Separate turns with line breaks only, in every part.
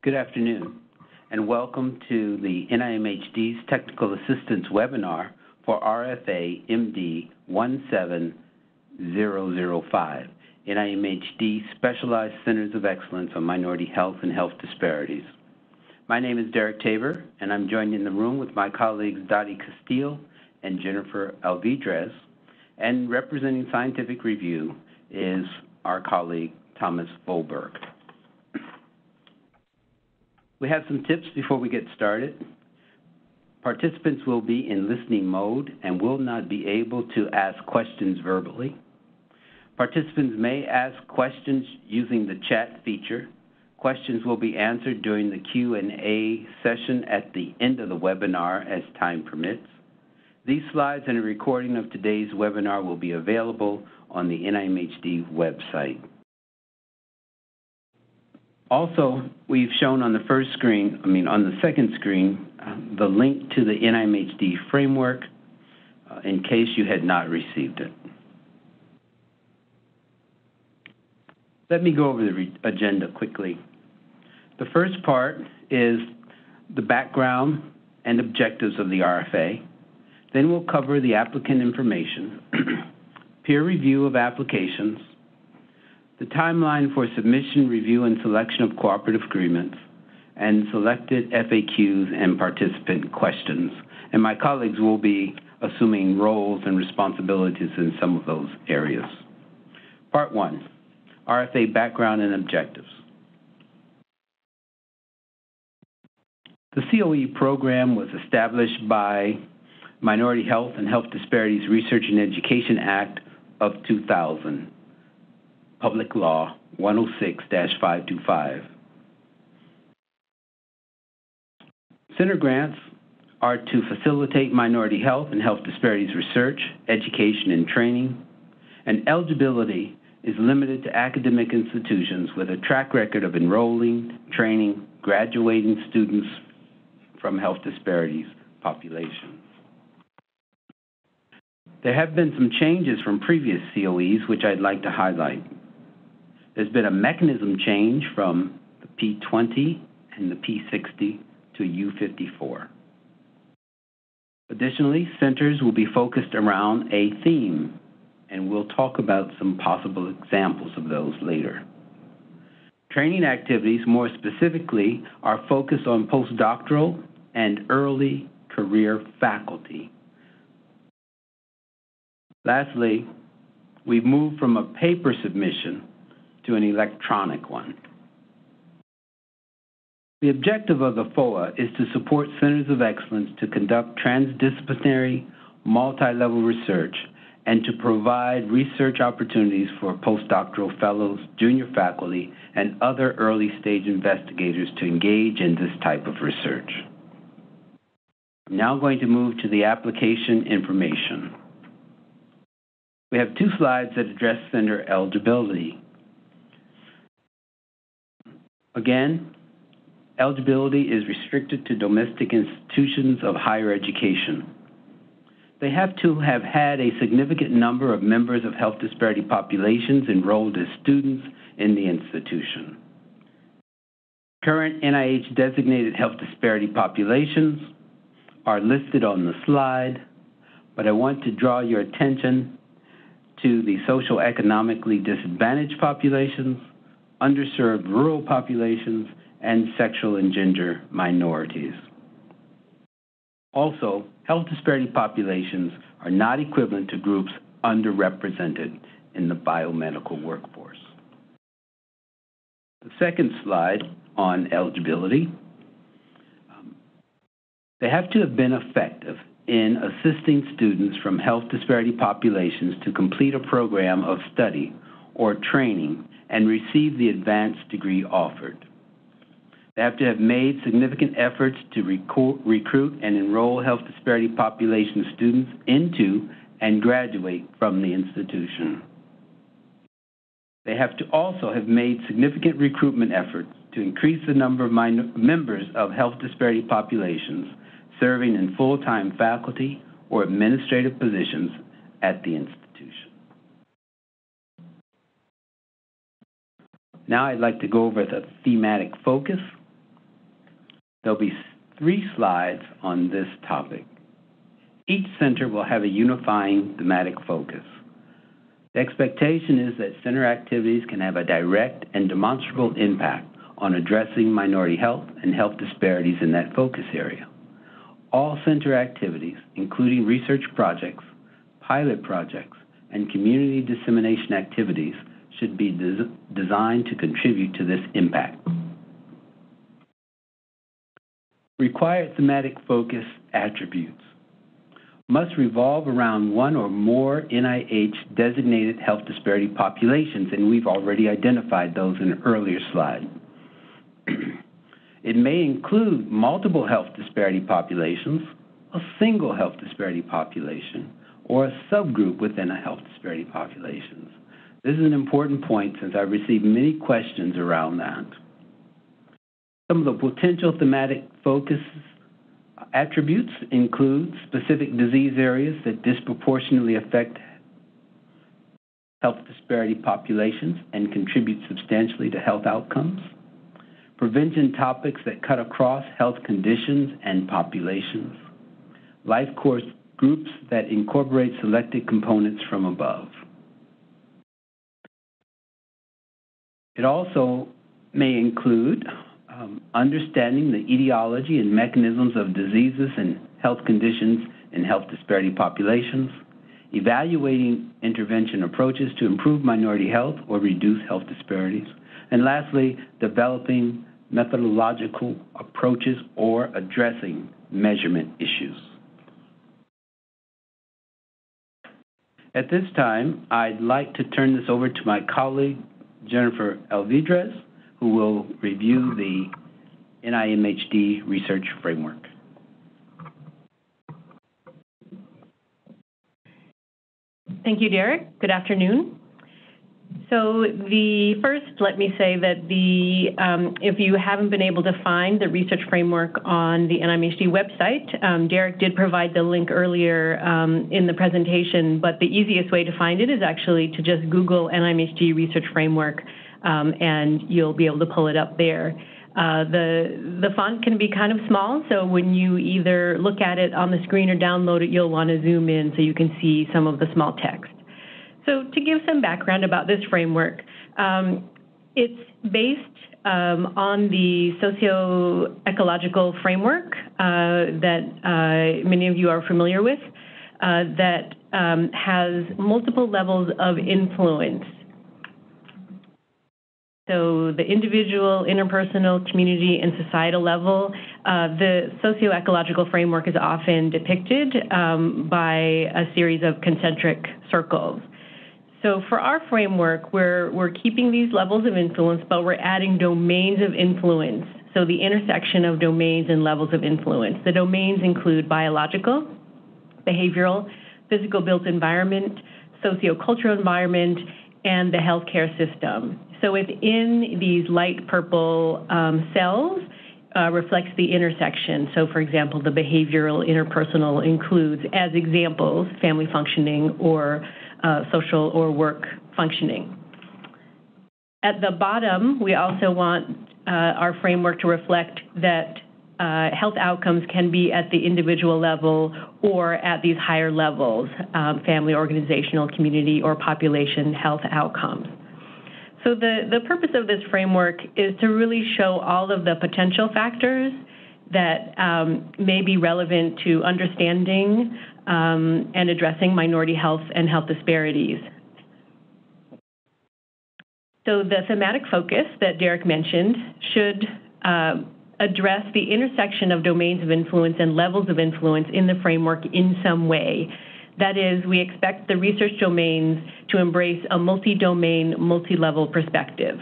Good afternoon, and welcome to the NIMHD's Technical Assistance webinar for RFA-MD-17-005, NIMHD Specialized Centers of Excellence on Minority Health and Health Disparities. My name is Derek Tabor, and I'm joined in the room with my colleagues Dottie Castile and Jennifer Alvidrez, and representing Scientific Review is our colleague Thomas Volberg. We have some tips before we get started. Participants will be in listening mode and will not be able to ask questions verbally. Participants may ask questions using the chat feature. Questions will be answered during the Q&A session at the end of the webinar as time permits. These slides and a recording of today's webinar will be available on the NIMHD website. Also, we've shown on the on the second screen, the link to the NIMHD framework in case you had not received it. Let me go over the agenda quickly. The first part is the background and objectives of the RFA. Then we'll cover the applicant information, peer review of applications, the timeline for submission, review, and selection of cooperative agreements, and selected FAQs and participant questions. And my colleagues will be assuming roles and responsibilities in some of those areas. Part 1, RFA background and objectives. The COE program was established by Minority Health and Health Disparities Research and Education Act of 2000. Public Law 106-525. Center grants are to facilitate minority health and health disparities research, education, and training, and eligibility is limited to academic institutions with a track record of enrolling, training, graduating students from health disparities populations. There have been some changes from previous COEs, which I'd like to highlight. There's been a mechanism change from the P20 and the P60 to U54. Additionally, centers will be focused around a theme, and we'll talk about some possible examples of those later. Training activities, more specifically, are focused on postdoctoral and early career faculty. Lastly, we've moved from a paper submission to an electronic one. The objective of the FOA is to support centers of excellence to conduct transdisciplinary, multi-level research and to provide research opportunities for postdoctoral fellows, junior faculty, and other early-stage investigators to engage in this type of research. I'm now going to move to the application information. We have 2 slides that address center eligibility. Again, eligibility is restricted to domestic institutions of higher education. They have to have had a significant number of members of health disparity populations enrolled as students in the institution. Current NIH-designated health disparity populations are listed on the slide, but I want to draw your attention to the socioeconomically disadvantaged populations, underserved rural populations, and sexual and gender minorities. Also, health disparity populations are not equivalent to groups underrepresented in the biomedical workforce. The second slide on eligibility. They have to have been effective in assisting students from health disparity populations to complete a program of study or training and receive the advanced degree offered. They have to have made significant efforts to recruit and enroll health disparity population students into and graduate from the institution. They have to also have made significant recruitment efforts to increase the number of members of health disparity populations serving in full-time faculty or administrative positions at the institution. Now I'd like to go over the thematic focus. There'll be 3 slides on this topic. Each center will have a unifying thematic focus. The expectation is that center activities can have a direct and demonstrable impact on addressing minority health and health disparities in that focus area. All center activities, including research projects, pilot projects, and community dissemination activities, should be designed to contribute to this impact. Required thematic focus attributes must revolve around one or more NIH-designated health disparity populations, and we've already identified those in an earlier slide. It may include multiple health disparity populations, a single health disparity population, or a subgroup within a health disparity population. This is an important point since I've received many questions around that. Some of the potential thematic focus attributes include specific disease areas that disproportionately affect health disparity populations and contribute substantially to health outcomes, prevention topics that cut across health conditions and populations, life course groups that incorporate selected components from above. It also may include understanding the etiology and mechanisms of diseases and health conditions in health disparity populations, evaluating intervention approaches to improve minority health or reduce health disparities, and lastly, developing methodological approaches or addressing measurement issues. At this time, I'd like to turn this over to my colleague, Jennifer Alvidrez, who will review the NIMHD research framework.
Thank you, Derek. Good afternoon. So let me say that if you haven't been able to find the research framework on the NIMHD website, Derek did provide the link earlier in the presentation, but the easiest way to find it is actually to just Google NIMHD research framework, and you'll be able to pull it up there. The font can be kind of small, so when you either look at it on the screen or download it, you'll want to zoom in so you can see some of the small text. So to give some background about this framework, it's based on the socio-ecological framework that many of you are familiar with, that has multiple levels of influence. So the individual, interpersonal, community, and societal level, the socio-ecological framework is often depicted by a series of concentric circles. So for our framework, we're keeping these levels of influence, but we're adding domains of influence. So the intersection of domains and levels of influence. The domains include biological, behavioral, physical built environment, sociocultural environment, and the healthcare system. So within these light purple cells reflects the intersection. So for example, the behavioral interpersonal includes, as examples, family functioning or social or work functioning. At the bottom, we also want our framework to reflect that health outcomes can be at the individual level or at these higher levels, family, organizational, community, or population health outcomes. So the purpose of this framework is to really show all of the potential factors that may be relevant to understanding and addressing minority health and health disparities. So the thematic focus that Derek mentioned should address the intersection of domains of influence and levels of influence in the framework in some way. That is, we expect the research domains to embrace a multi-domain, multi-level perspective.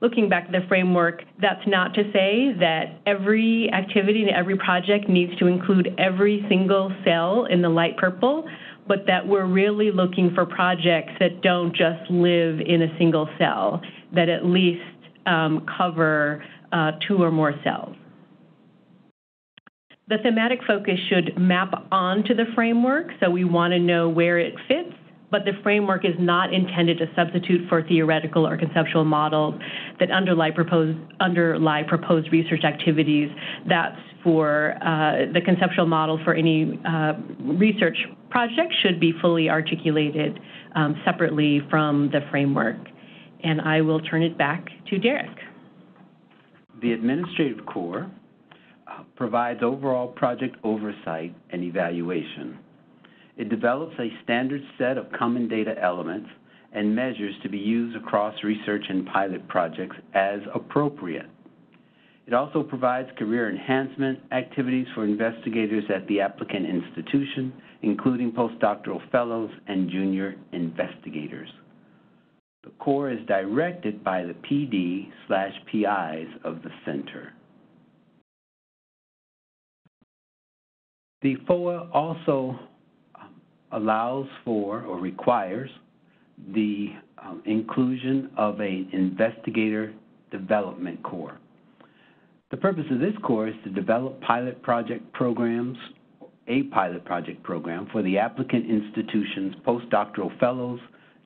Looking back at the framework, that's not to say that every activity and every project needs to include every single cell in the light purple, but that we're really looking for projects that don't just live in a single cell, that at least cover 2 or more cells. The thematic focus should map onto the framework, so we want to know where it fits, but the framework is not intended to substitute for theoretical or conceptual models that underlie proposed research activities. That's for the conceptual model for any research project should be fully articulated separately from the framework. And I will turn it back to Derek.
The administrative core provides overall project oversight and evaluation. It develops a standard set of common data elements and measures to be used across research and pilot projects as appropriate. It also provides career enhancement activities for investigators at the applicant institution, including postdoctoral fellows and junior investigators. The core is directed by the PD/PIs of the center. The FOA also allows for or requires the inclusion of an investigator development core. The purpose of this core is to develop a pilot project program for the applicant institution's postdoctoral fellows,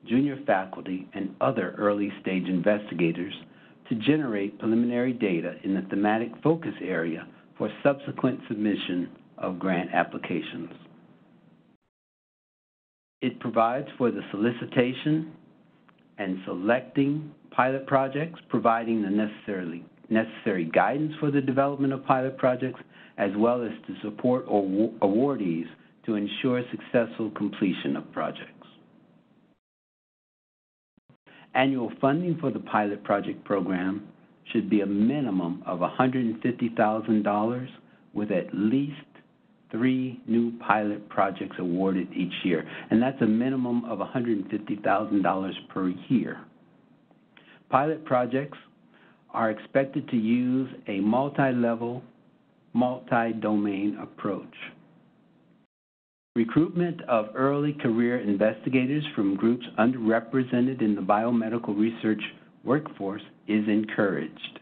junior faculty, and other early-stage investigators to generate preliminary data in the thematic focus area for subsequent submission of grant applications. It provides for the solicitation and selecting pilot projects, providing the necessary guidance for the development of pilot projects, as well as to support awardees to ensure successful completion of projects. Annual funding for the pilot project program should be a minimum of $150,000 with at least 3 new pilot projects awarded each year, and that's a minimum of $150,000 per year. Pilot projects are expected to use a multi-level, multi-domain approach. Recruitment of early career investigators from groups underrepresented in the biomedical research workforce is encouraged.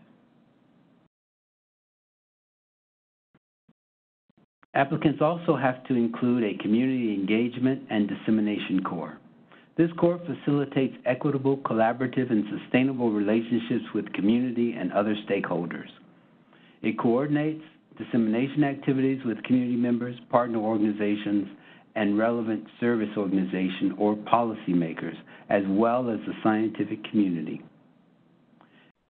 Applicants also have to include a community engagement and dissemination core. This core facilitates equitable, collaborative, and sustainable relationships with community and other stakeholders. It coordinates dissemination activities with community members, partner organizations, and relevant service organization or policymakers, as well as the scientific community.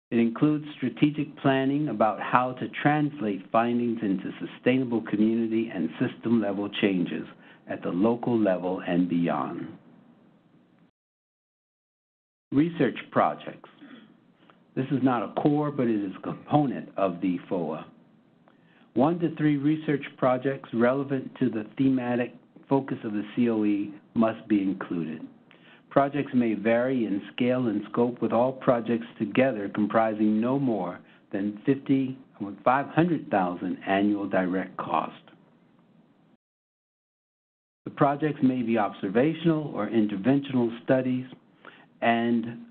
It includes strategic planning about how to translate findings into sustainable community and system-level changes at the local level and beyond. Research projects. This is not a core, but it is a component of the FOA. 1 to 3 research projects relevant to the thematic focus of the COE must be included. Projects may vary in scale and scope, with all projects together comprising no more than $500,000 annual direct cost. The projects may be observational or interventional studies and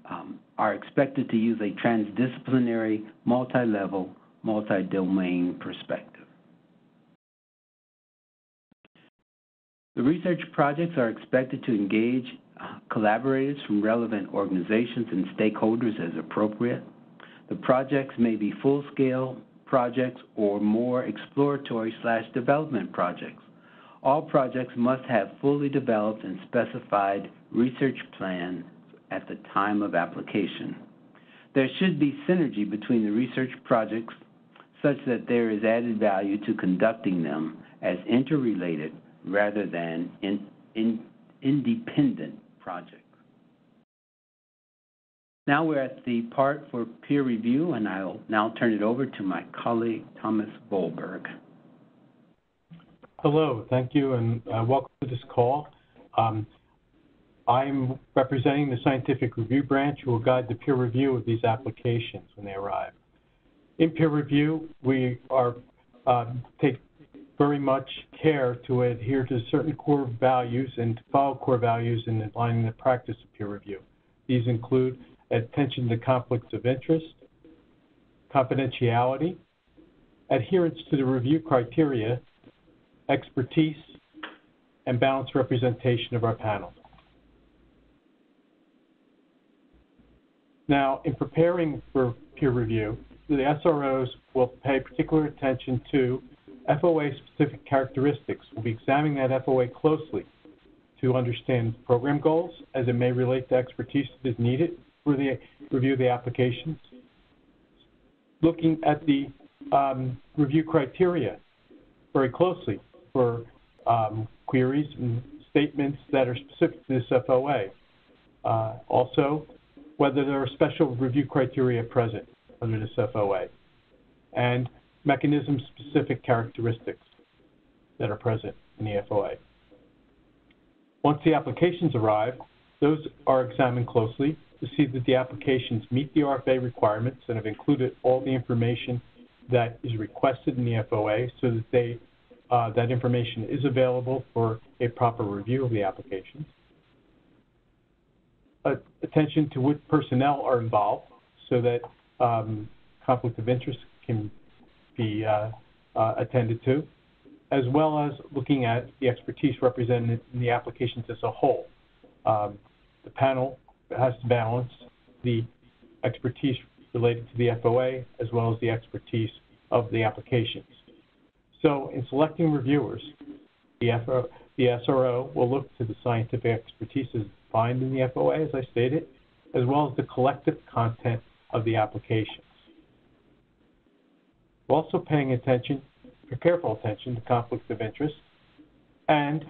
are expected to use a transdisciplinary, multi-level, multi-domain perspective. The research projects are expected to engage collaborators from relevant organizations and stakeholders as appropriate. The projects may be full-scale projects or more exploratory/development projects. All projects must have fully developed and specified research plans at the time of application. There should be synergy between the research projects such that there is added value to conducting them as interrelated rather than independent projects. Now we're at the part for peer review, and I'll now turn it over to my colleague, Thomas Bolberg.
Hello, thank you, and welcome to this call. I'm representing the Scientific Review Branch, who will guide the peer review of these applications when they arrive. In peer review, we take very much care to adhere to certain core values and to follow core values in aligning the practice of peer review. These include attention to conflicts of interest, confidentiality, adherence to the review criteria, expertise, and balanced representation of our panel. Now, in preparing for peer review, the SROs will pay particular attention to FOA-specific characteristics. We'll be examining that FOA closely to understand program goals as it may relate to expertise that is needed for the review of the applications. Looking at the review criteria very closely for queries and statements that are specific to this FOA. Also, whether there are special review criteria present under this FOA, and mechanism-specific characteristics that are present in the FOA. Once the applications arrive, those are examined closely to see that the applications meet the RFA requirements and have included all the information that is requested in the FOA so that that information is available for a proper review of the applications. Attention to what personnel are involved so that conflict of interest can be attended to, as well as looking at the expertise represented in the applications as a whole. The panel has to balance the expertise related to the FOA as well as the expertise of the applications. So in selecting reviewers, the SRO will look to the scientific expertise as defined in the FOA, as I stated, as well as the collective content of the applications. We're also paying careful attention to conflict of interest and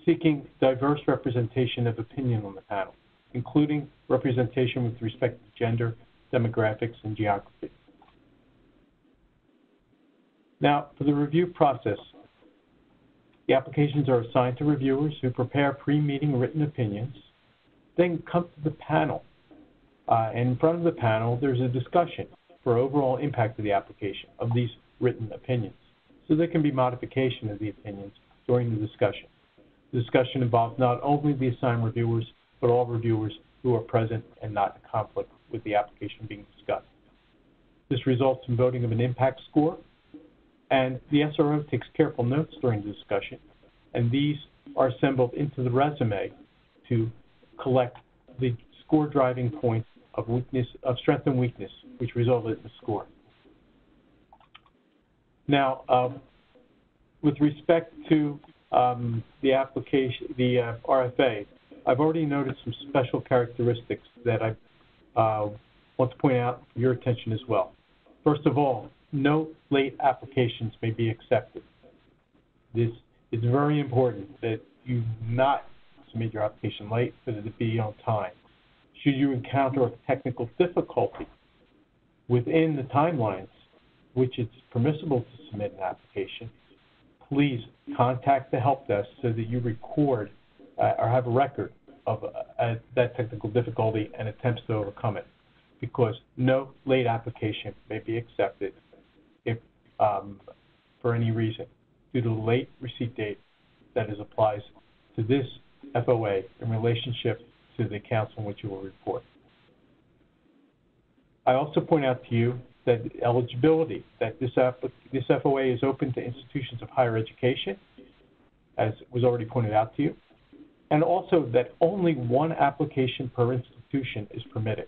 seeking diverse representation of opinion on the panel, including representation with respect to gender, demographics, and geography. Now, for the review process, the applications are assigned to reviewers who prepare pre-meeting written opinions, then come to the panel. And in front of the panel, there's a discussion for overall impact of the application of these written opinions. So there can be modification of the opinions during the discussion. The discussion involves not only the assigned reviewers, but all reviewers who are present and not in conflict with the application being discussed. This results in voting of an impact score, and the SRO takes careful notes during the discussion, and these are assembled into the resume to collect the score driving points of strength and weakness, which resulted in the score. Now, with respect to the application, the RFA, I've already noted some special characteristics that I want to point out for your attention as well. First of all, no late applications may be accepted. This is very important that you not submit your application late, but that it be on time. Should you encounter a technical difficulty within the timelines which it's permissible to submit an application, please contact the help desk so that you record or have a record of that technical difficulty and attempts to overcome it, because no late application may be accepted if, for any reason, due to the late receipt date that is applies to this FOA in relationship to the council in which you will report. I also point out to you that eligibility, that this FOA is open to institutions of higher education, as was already pointed out to you, and also that only one application per institution is permitted.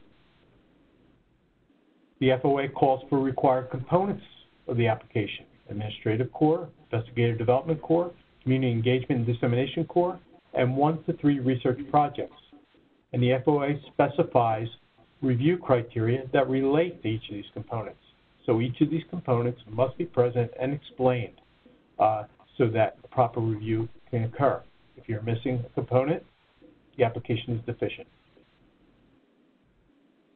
The FOA calls for required components of the application: administrative core, investigative development core, community engagement and dissemination core, and 1 to 3 research projects. And the FOA specifies review criteria that relate to each of these components. So each of these components must be present and explained so that a proper review can occur. If you're missing a component, the application is deficient.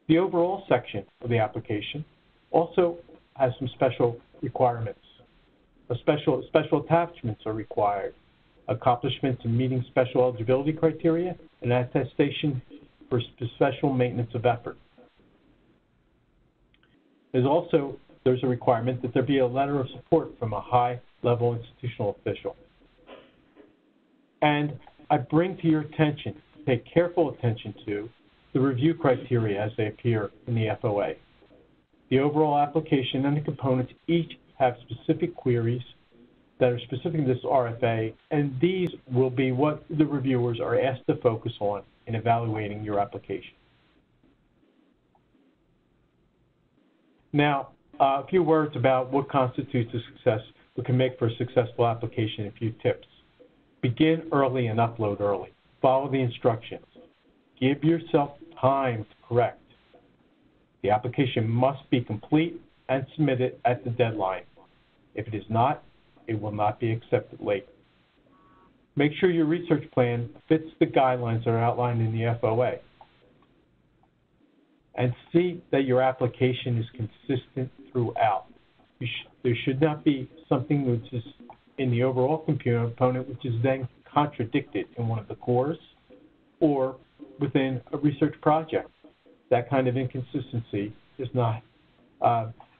The overall section of the application also has some special requirements. Special attachments are required: accomplishments in meeting special eligibility criteria, and attestation for special maintenance of effort. There's a requirement that there be a letter of support from a high-level institutional official. And I bring to your attention, pay careful attention to, the review criteria as they appear in the FOA. The overall application and the components each have specific queries that are specific to this RFA, and these will be what the reviewers are asked to focus on in evaluating your application. Now, a few words about what constitutes a success, what can make for a successful application, a few tips. Begin early and upload early. Follow the instructions. Give yourself time to correct. The application must be complete and submitted at the deadline. If it is not, it will not be accepted late. Make sure your research plan fits the guidelines that are outlined in the FOA. And see that your application is consistent throughout. There should not be something which is in the overall component which is then contradicted in one of the cores or within a research project. That kind of inconsistency is not,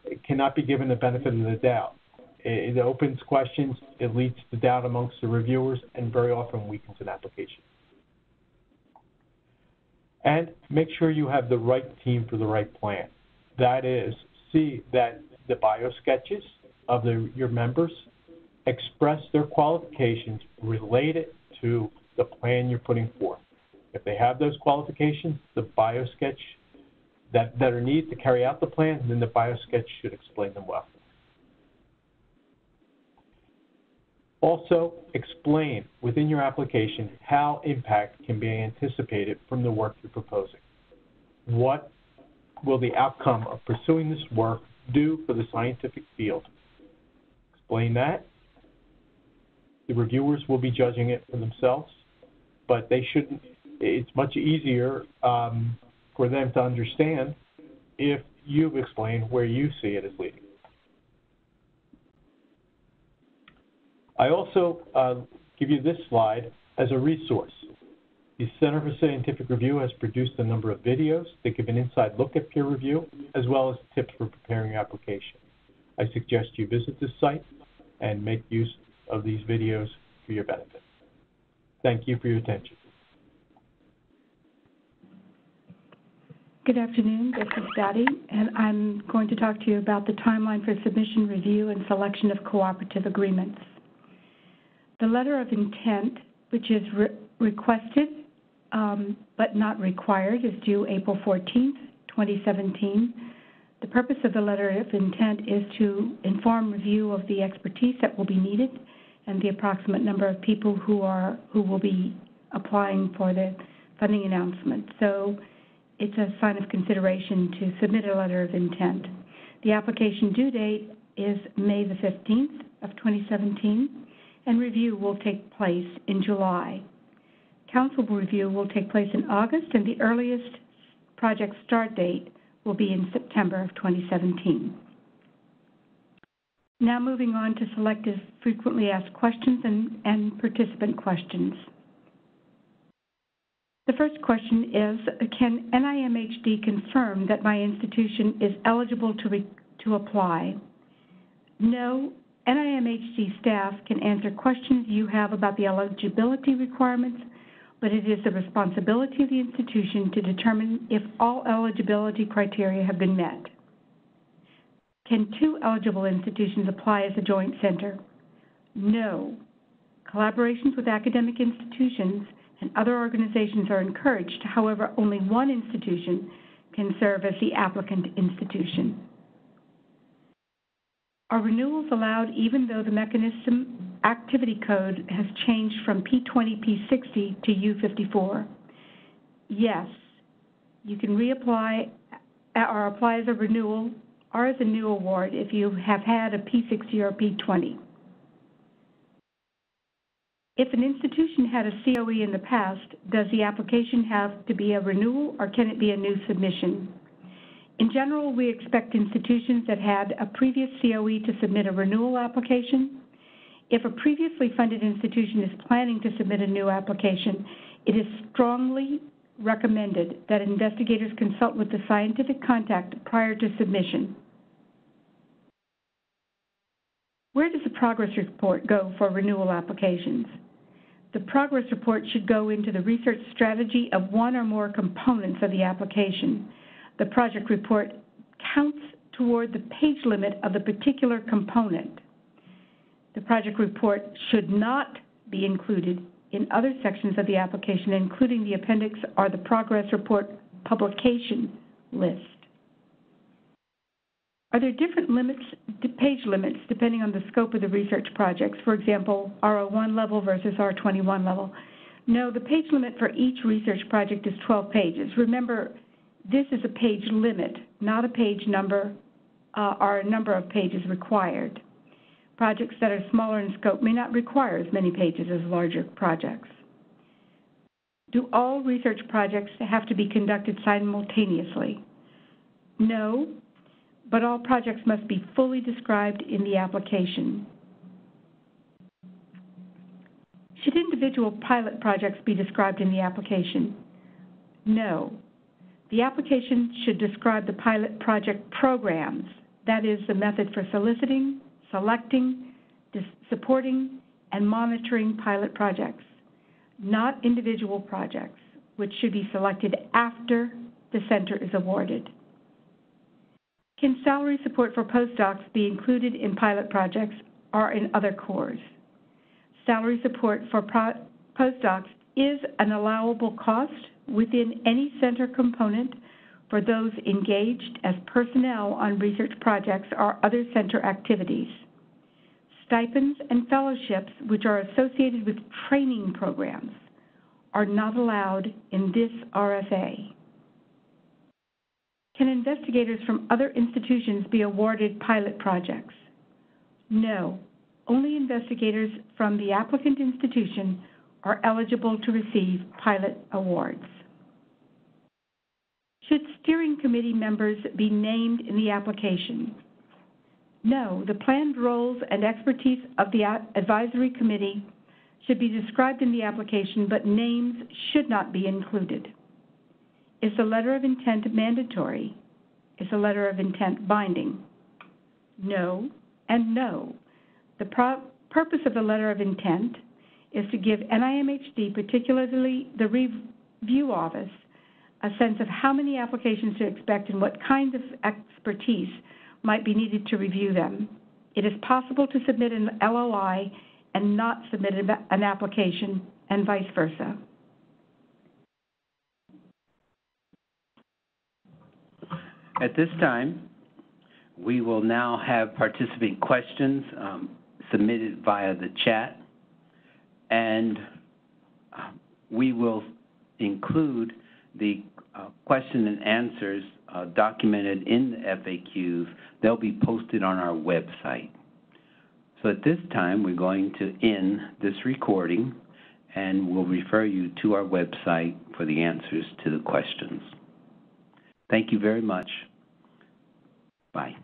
it cannot be given the benefit of the doubt. It opens questions, it leads to doubt amongst the reviewers, and very often weakens an application. And make sure you have the right team for the right plan. That is, see that the bio sketches of your members express their qualifications related to the plan you're putting forth. If they have those qualifications, the bio sketch that are needed to carry out the plan, then the bio sketch should explain them well. Also, explain within your application how impact can be anticipated from the work you're proposing. What will the outcome of pursuing this work do for the scientific field? Explain that. The reviewers will be judging it for themselves, but they shouldn't. It's much easier for them to understand if you've explained where you see it as leading. I also give you this slide as a resource. The Center for Scientific Review has produced a number of videos that give an inside look at peer review, as well as tips for preparing your application. I suggest you visit this site and make use of these videos for your benefit. Thank you for your attention.
Good afternoon, this is Dottie, and I'm going to talk to you about the timeline for submission, review, and selection of cooperative agreements. The letter of intent, which is requested but not required, is due April 14th, 2017. The purpose of the letter of intent is to inform review of the expertise that will be needed and the approximate number of people who will be applying for the funding announcement. So it's a sign of consideration to submit a letter of intent. The application due date is May the 15th of 2017, and review will take place in July. Council review will take place in August, and the earliest project start date will be in September of 2017. Now moving on to selected frequently asked questions and participant questions. The first question is, can NIMHD confirm that my institution is eligible to apply? No, NIMHD staff can answer questions you have about the eligibility requirements, but it is the responsibility of the institution to determine if all eligibility criteria have been met. Can two eligible institutions apply as a joint center? No. Collaborations with academic institutions and other organizations are encouraged. However, only one institution can serve as the applicant institution. Are renewals allowed even though the mechanism activity code has changed from P20, P60 to U54? Yes. You can reapply or apply as a renewal or as a new award if you have had a P60 or P20. If an institution had a COE in the past, does the application have to be a renewal or can it be a new submission? In general, we expect institutions that had a previous COE to submit a renewal application. If a previously funded institution is planning to submit a new application, it is strongly recommended that investigators consult with the scientific contact prior to submission. Where does the progress report go for renewal applications? The progress report should go into the research strategy of one or more components of the application. The project report counts toward the page limit of the particular component. The project report should not be included in other sections of the application, including the appendix or the progress report publication list. Are there different page limits depending on the scope of the research projects? For example, R01 level versus R21 level? No, the page limit for each research project is 12 pages. Remember, this is a page limit, not a page number or a number of pages required. Projects that are smaller in scope may not require as many pages as larger projects. Do all research projects have to be conducted simultaneously? No, but all projects must be fully described in the application. Should individual pilot projects be described in the application? No. The application should describe the pilot project programs, that is, the method for soliciting, selecting, supporting, and monitoring pilot projects, not individual projects, which should be selected after the center is awarded. Can salary support for postdocs be included in pilot projects or in other cores? Salary support for postdocs is an allowable cost within any center component for those engaged as personnel on research projects or other center activities. Stipends and fellowships, which are associated with training programs, are not allowed in this RFA. Can investigators from other institutions be awarded pilot projects? No. Only investigators from the applicant institution are eligible to receive pilot awards. Should steering committee members be named in the application? No, the planned roles and expertise of the advisory committee should be described in the application, but names should not be included. Is the letter of intent mandatory? Is the letter of intent binding? No and no. The purpose of the letter of intent is to give NIMHD, particularly the review office, a sense of how many applications to expect and what kinds of expertise might be needed to review them. It is possible to submit an LOI and not submit an application, and vice versa.
At this time, we will now have participant questions submitted via the chat, and we will include the question and answers documented in the FAQs. They'll be posted on our website. So at this time, we're going to end this recording, and we'll refer you to our website for the answers to the questions. Thank you very much. Bye.